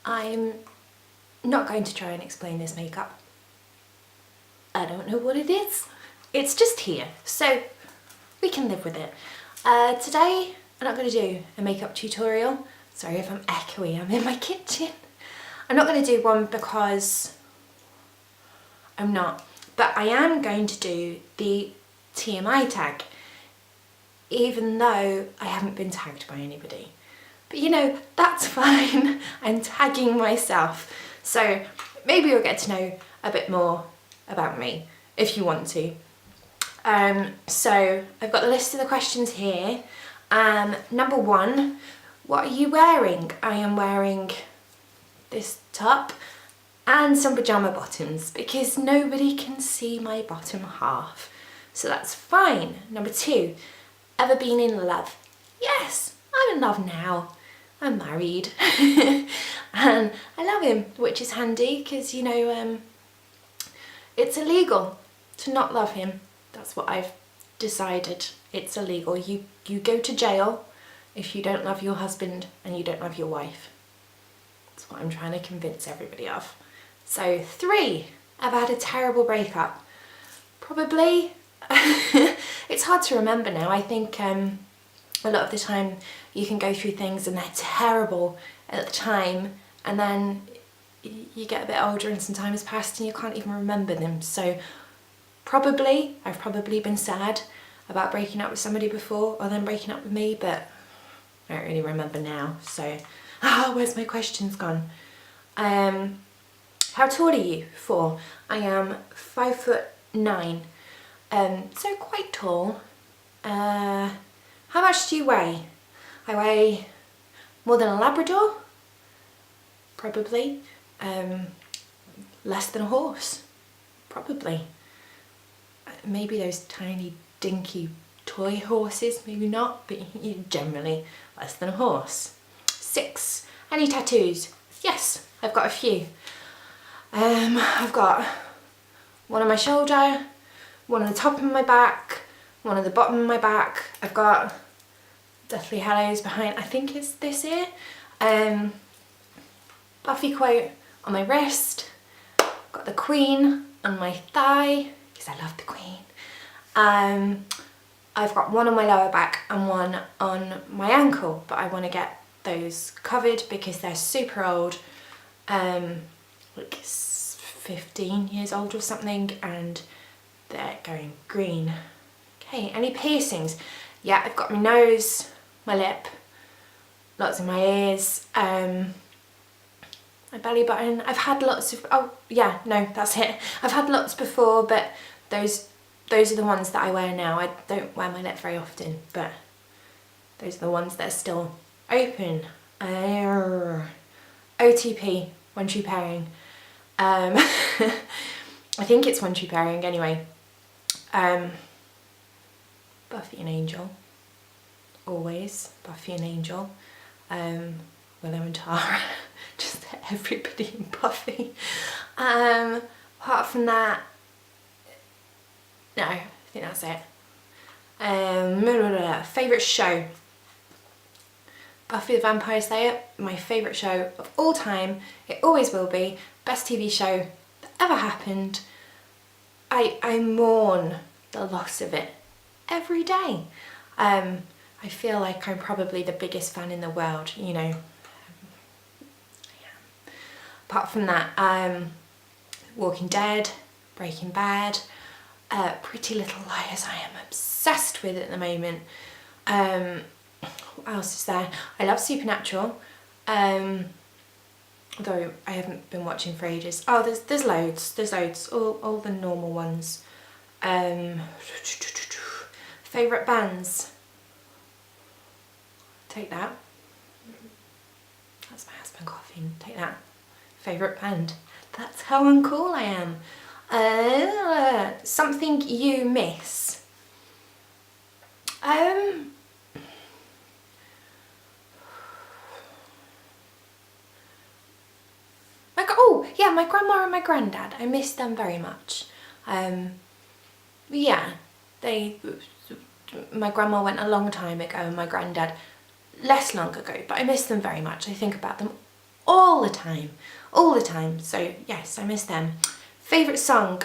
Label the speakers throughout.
Speaker 1: I'm not going to try and explain this makeup. I don't know what it is. It's just here, so we can live with it. Today I'm not going to do a makeup tutorial. Sorry if I'm echoey, I'm in my kitchen. I'm not going to do one because I'm not, but I am going to do the TMI tag, even though I haven't been tagged by anybody. But you know, that's fine. I'm tagging myself. So maybe you'll get to know a bit more about me if you want to. So I've got the list of the questions here. Number 1, what are you wearing? I am wearing this top and some pajama bottoms because nobody can see my bottom half. So that's fine. Number 2, ever been in love? Yes, I'm in love now. I'm married and I love him, which is handy because, you know, it's illegal to not love him. That's what I've decided. It's illegal. You go to jail if you don't love your husband and you don't love your wife. That's what I'm trying to convince everybody of. So 3, I've had a terrible breakup. Probably. It's hard to remember now. I think a lot of the time you can go through things and they're terrible at the time, and then you get a bit older and some time has passed and you can't even remember them. So I've probably been sad about breaking up with somebody before or then breaking up with me, but I don't really remember now. So, where's my questions gone? How tall are you? 4. I am 5'9", so quite tall. How much do you weigh? I weigh more than a Labrador, probably. Less than a horse, probably. Maybe those tiny dinky toy horses, maybe not, but generally less than a horse. 6, any tattoos? Yes, I've got a few. I've got one on my shoulder, one on the top of my back, one on the bottom of my back. I've got Deathly Hallows behind, I think it's this ear. Buffy quote on my wrist. Got the Queen on my thigh, because I love the Queen. I've got one on my lower back and one on my ankle, but I want to get those covered because they're super old, like 15 years old or something, and they're going green. Okay, any piercings? Yeah, I've got my nose, my lip, lots in my ears, my belly button. I've had lots of, oh yeah, no, that's it. I've had lots before, but those are the ones that I wear now. I don't wear my lip very often, but those are the ones that are still open. OTP, one true pairing. I think it's one true pairing anyway. Buffy and Angel, always Buffy and Angel. Willow and Tara, just everybody in Buffy. Apart from that, no, I think that's it. Favourite show? Buffy the Vampire Slayer, my favourite show of all time. It always will be. Best TV show that ever happened. I mourn the loss of it every day. I feel like I'm probably the biggest fan in the world, you know. Apart from that, Walking Dead, Breaking Bad, Pretty Little Liars I am obsessed with at the moment. What else is there? I love Supernatural, although I haven't been watching for ages. Oh, there's loads, all the normal ones. Favourite bands? Take that. That's my husband coughing. Take that. Favourite band? That's how uncool I am. Something you miss? Oh yeah, my grandma and my granddad. I miss them very much. Yeah, my grandma went a long time ago and my granddad less long ago, but I miss them very much. I think about them all the time, all the time. So yes, I miss them. Favourite song?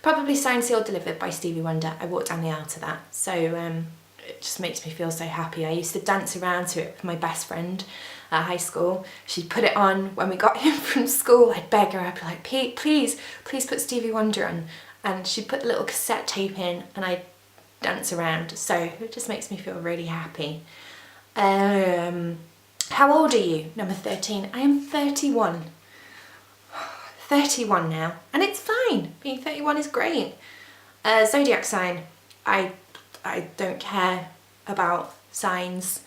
Speaker 1: Probably Signed, Sealed, Delivered by Stevie Wonder. I walked down the aisle to that, so it just makes me feel so happy. I used to dance around to it with my best friend at high school. She'd put it on when we got home from school. I'd beg her, I'd be like, please put Stevie Wonder on. And she'd put the little cassette tape in and I'd dance around. So it just makes me feel really happy. How old are you? Number 13. I am 31. 31 now, and it's fine. Being 31 is great. Zodiac sign. I don't care about signs.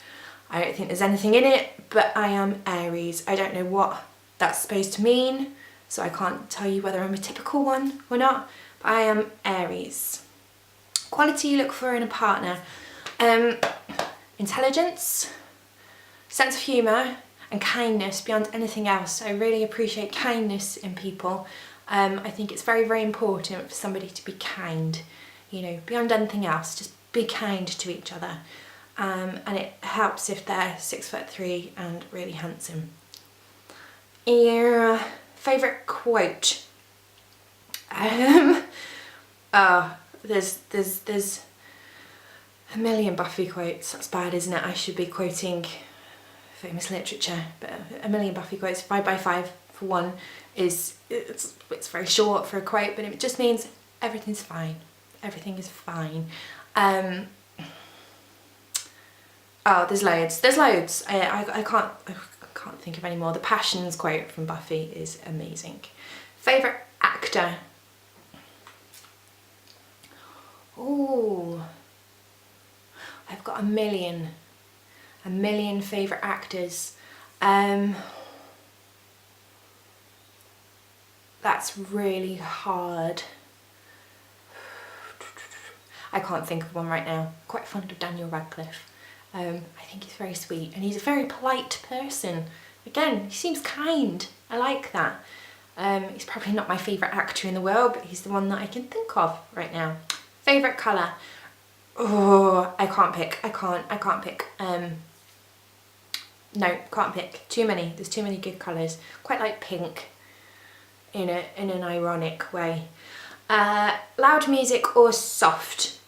Speaker 1: I don't think there's anything in it, but I am Aries. I don't know what that's supposed to mean, so I can't tell you whether I'm a typical one or not, but I am Aries. Quality you look for in a partner. Intelligence, sense of humour, and kindness beyond anything else. I really appreciate kindness in people. I think it's very, very important for somebody to be kind, you know, beyond anything else. Just be kind to each other. And it helps if they're 6'3" and really handsome. Your favourite quote? There's a million Buffy quotes. That's bad, isn't it? I should be quoting famous literature, but a million Buffy quotes. 5 by 5 for one it's very short for a quote, but it just means everything's fine. Everything is fine. Oh, there's loads. I can't think of any more. The Passions quote from Buffy is amazing. Favourite actor? Oh, I've got a million favourite actors. That's really hard. I can't think of one right now. I'm quite fond of Daniel Radcliffe. I think he's very sweet and he's a very polite person. Again, he seems kind. I like that. He's probably not my favourite actor in the world, but he's the one that I can think of right now. Favourite colour? Oh, I can't pick. I can't pick. No, can't pick. Too many. There's too many good colours. Quite like pink in an ironic way. Loud music or soft?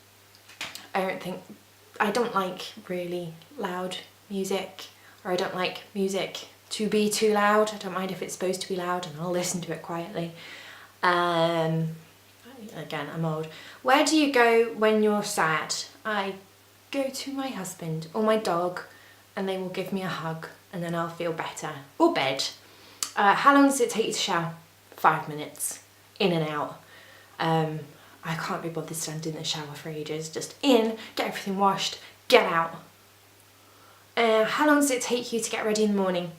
Speaker 1: I don't like really loud music, or I don't like music to be too loud. I don't mind if it's supposed to be loud and I'll listen to it quietly. Again, I'm old. Where do you go when you're sad? I go to my husband or my dog and they will give me a hug and then I'll feel better. Or bed. How long does it take you to shower? 5 minutes. In and out. I can't be bothered standing in the shower for ages. Just in, get everything washed, get out. How long does it take you to get ready in the morning?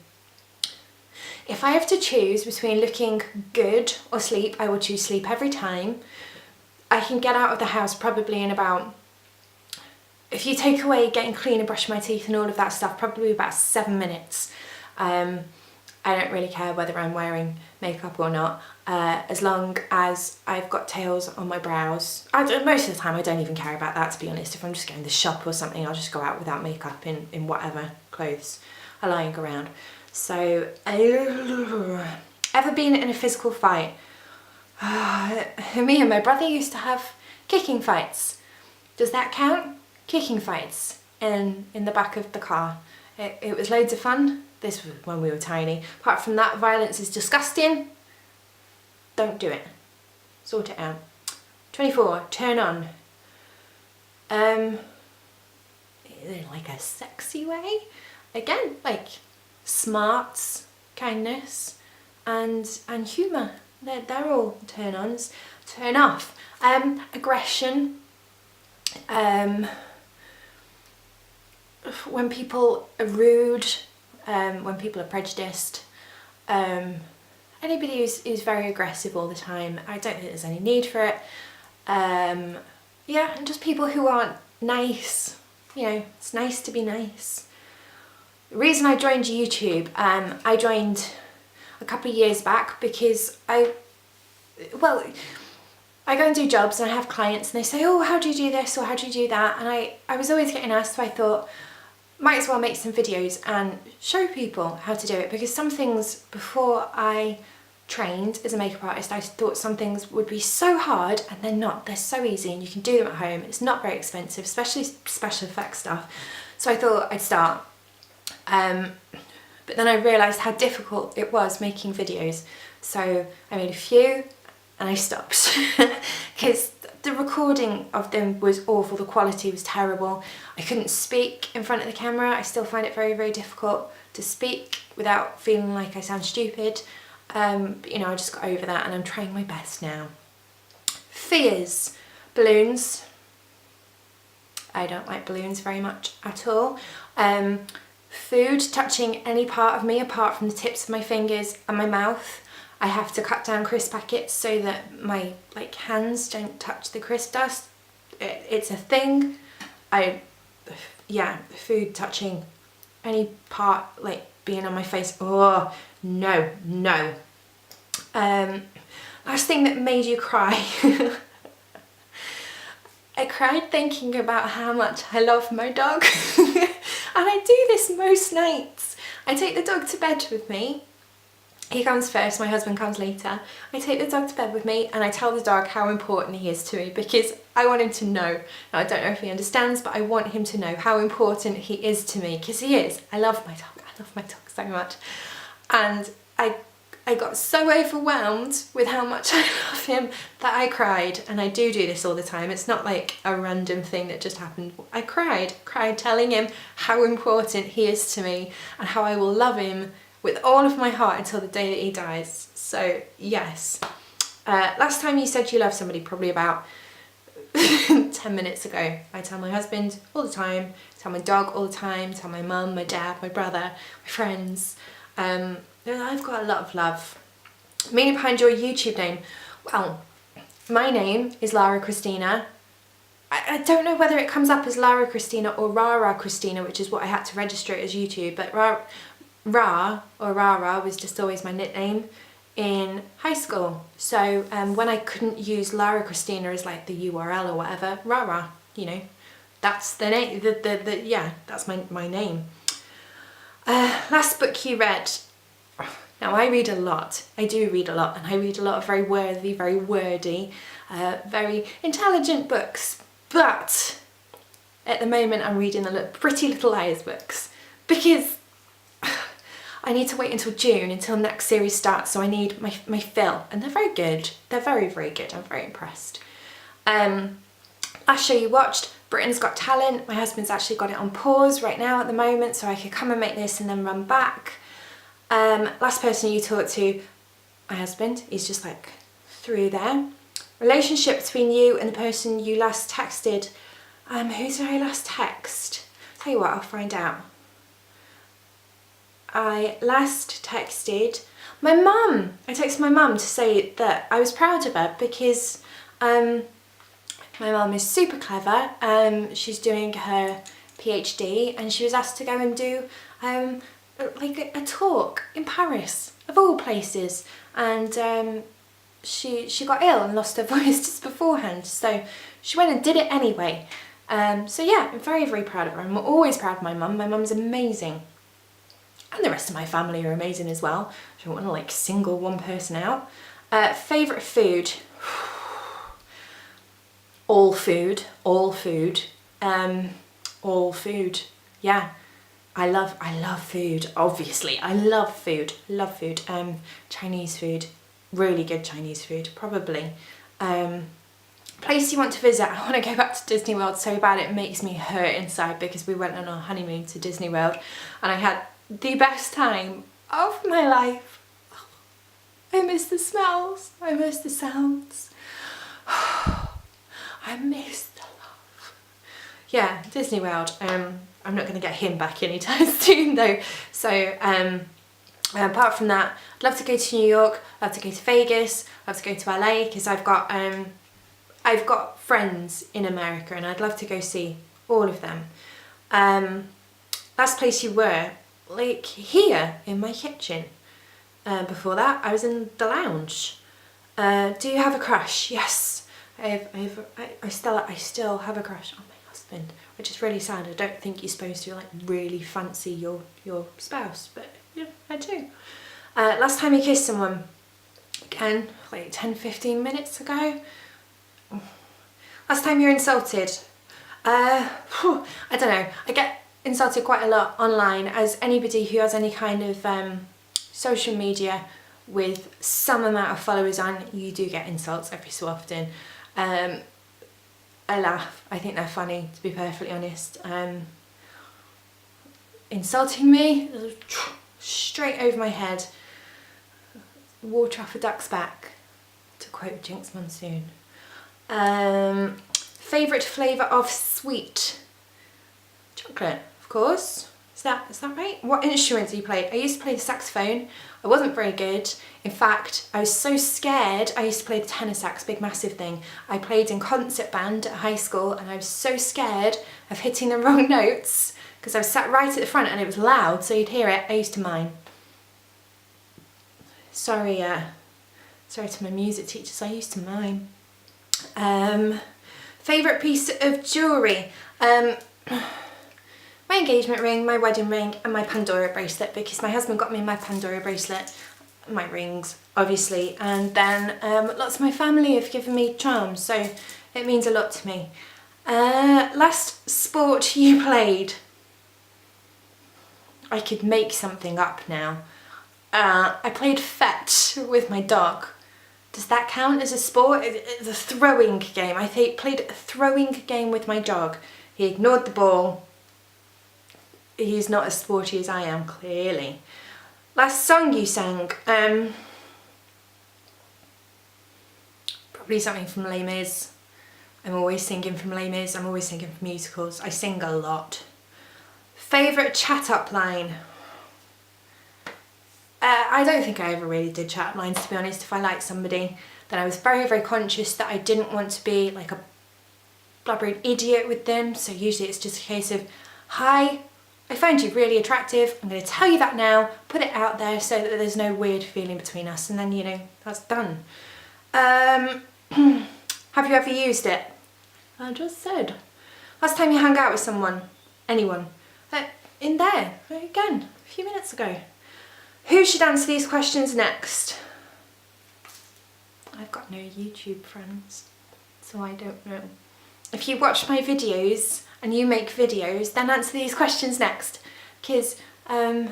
Speaker 1: If I have to choose between looking good or sleep, I will choose sleep every time. I can get out of the house probably in about, if you take away getting clean and brushing my teeth and all of that stuff, probably about 7 minutes. I don't really care whether I'm wearing makeup or not, as long as I've got tails on my brows. Most of the time I don't even care about that, to be honest. If I'm just going to the shop or something, I'll just go out without makeup in whatever clothes are lying around. So, ever been in a physical fight? Me and my brother used to have kicking fights. Does that count? Kicking fights in the back of the car. It was loads of fun. This was when we were tiny. Apart from that, violence is disgusting. Don't do it. Sort it out. 24, turn on. In like a sexy way. Again, like smarts, kindness, and humour. They're all turn-ons. Turn off. Aggression. When people are rude, when people are prejudiced, anybody who's very aggressive all the time, I don't think there's any need for it. Yeah, and just people who aren't nice. You know, it's nice to be nice. The reason I joined YouTube, I joined a couple of years back because I go and do jobs and I have clients and they say, oh, how do you do this or how do you do that? And I was always getting asked, so I thought, might as well make some videos and show people how to do it, because some things, before I trained as a makeup artist, I thought some things would be so hard, and they're not. They're so easy and you can do them at home. It's not very expensive, especially special effects stuff. So I thought I'd start. But then I realised how difficult it was making videos. So I made a few and I stopped because the recording of them was awful. The quality was terrible. I couldn't speak in front of the camera. I still find it very, very difficult to speak without feeling like I sound stupid. But you know, I just got over that and I'm trying my best now. Fears. Balloons. I don't like balloons very much at all. Food touching any part of me apart from the tips of my fingers and my mouth. I have to cut down crisp packets so that my hands don't touch the crisp dust. It's a thing. Yeah, food touching any part, like being on my face. Oh, no, no. Last thing that made you cry. I cried thinking about how much I love my dog. And I do this most nights. I take the dog to bed with me. He comes first, my husband comes later. I take the dog to bed with me and I tell the dog how important he is to me, because I want him to know. Now, I don't know if he understands, but I want him to know how important he is to me, because he is. I love my dog. I love my dog so much. And I got so overwhelmed with how much I love him that I cried. And I do this all the time. It's not like a random thing that just happened. I cried telling him how important he is to me and how I will love him with all of my heart until the day that he dies. So yes. Last time you said you love somebody, probably about 10 minutes ago. I tell my husband all the time, tell my dog all the time, tell my mum, my dad, my brother, my friends. I've got a lot of love. Meaning behind your YouTube name. Well, my name is Lara Christina. I don't know whether it comes up as Lara Christina or Rara Christina, which is what I had to register it as YouTube, but Ra or Rara was just always my nickname in high school. So when I couldn't use Lara Christina as like the URL or whatever, Rara, you know, that's the name. Yeah, that's my name. Last book you read. Now I read a lot. I do read a lot, and I read a lot of very worthy, very wordy, very intelligent books. But at the moment I'm reading the Pretty Little Liars books, because I need to wait until June until next series starts, so I need my fill, and they're very good. They're very, very good. I'm very impressed. Last show you watched, Britain's Got Talent. My husband's actually got it on pause right now at the moment, so I could come and make this and then run back. Last person you talked to, my husband, he's just like through there. Relationship between you and the person you last texted. Who did I last text? Tell you what, I'll find out. I last texted my mum. I texted my mum to say that I was proud of her, because my mum is super clever. She's doing her PhD and she was asked to go and do like a talk in Paris, of all places, and she got ill and lost her voice just beforehand, so she went and did it anyway. So yeah, I'm very, very proud of her. I'm always proud of my mum. My mum's amazing. And the rest of my family are amazing as well. I don't want to like single one person out. Favourite food? All food. All food. All food. Yeah. I love food, obviously. I love food. Love food. Chinese food. Really good Chinese food, probably. Place you want to visit? I want to go back to Disney World so bad it makes me hurt inside, because we went on our honeymoon to Disney World and I had the best time of my life. I miss the smells, I miss the sounds, I miss the love. Yeah, Disney World. I'm not going to get him back anytime soon though. So apart from that, I'd love to go to New York, I'd love to go to Vegas, I'd love to go to LA, because I've got friends in America and I'd love to go see all of them. Last place you were? Like here in my kitchen. Before that I was in the lounge. Do you have a crush? Yes, I still have a crush on my husband. husband, which is really sad. I don't think you're supposed to like really fancy your spouse, but yeah, I do. Last time you kissed someone, again, like 10-15 minutes ago. Last time you're insulted, I don't know, I get insulted quite a lot online, as anybody who has any kind of social media with some amount of followers on, you do get insults every so often. I laugh, I think they're funny, to be perfectly honest. Insulting me, straight over my head, water off a duck's back, to quote Jinx Monsoon. Favourite flavour of sweet? Chocolate, of course. Is that right? What instruments do you play? I used to play the saxophone. I wasn't very good. In fact, I was so scared. I used to play the tenor sax, big massive thing. I played in concert band at high school, and I was so scared of hitting the wrong notes because I was sat right at the front and it was loud, so you'd hear it. I used to mime. Sorry to my music teachers, I used to mime. Favourite piece of jewellery? My engagement ring, my wedding ring, and my Pandora bracelet, because my husband got me my Pandora bracelet, my rings obviously, and then lots of my family have given me charms, so it means a lot to me. Last sport you played? I could make something up now. I played fetch with my dog. Does that count as a sport? It's a throwing game. I played a throwing game with my dog. He ignored the ball. He's not as sporty as I am, clearly. Last song you sang? Probably something from Les Mis. I'm always singing from Les Mis. I'm always singing from musicals. I sing a lot. Favourite chat-up line? I don't think I ever really did chat-up lines, to be honest. If I liked somebody, then I was very, very conscious that I didn't want to be like a blubbering idiot with them. So usually it's just a case of, hi, I found you really attractive. I'm going to tell you that now, put it out there so that there's no weird feeling between us, and then, you know, that's done. Have you ever used it? I just said. Last time you hung out with someone? Anyone? In there, again, a few minutes ago. Who should answer these questions next? I've got no YouTube friends, so I don't know. If you watch my videos and you make videos, then answer these questions next, because I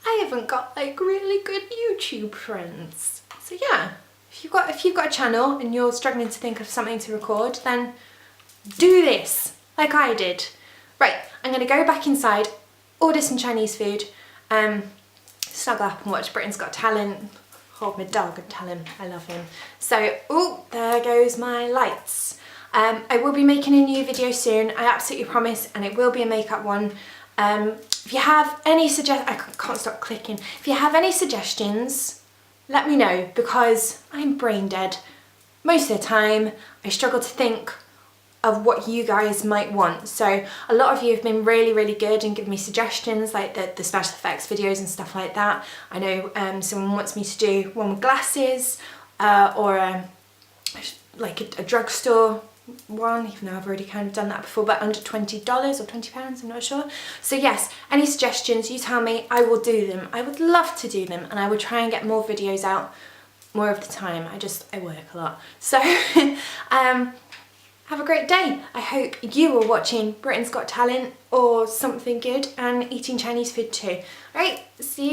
Speaker 1: haven't got like really good YouTube friends. So yeah, if you've got a channel and you're struggling to think of something to record, then do this like I did. Right, I'm going to go back inside, order some Chinese food, snuggle up and watch Britain's Got Talent, hold my dog and tell him I love him. So, oh, there goes my lights. I will be making a new video soon, I absolutely promise, and it will be a makeup one. If you have any I can't stop clicking. If you have any suggestions, let me know, because I'm brain dead. Most of the time, I struggle to think of what you guys might want. So a lot of you have been really, really good and given me suggestions, like the special effects videos and stuff like that. I know someone wants me to do one with glasses, or like a drugstore one, even though I've already kind of done that before, but under $20 or £20, I'm not sure. So yes, any suggestions, you tell me, I will do them. I would love to do them, and I will try and get more videos out more of the time. I work a lot. So have a great day. I hope you are watching Britain's Got Talent or something good and eating Chinese food too. Alright, see you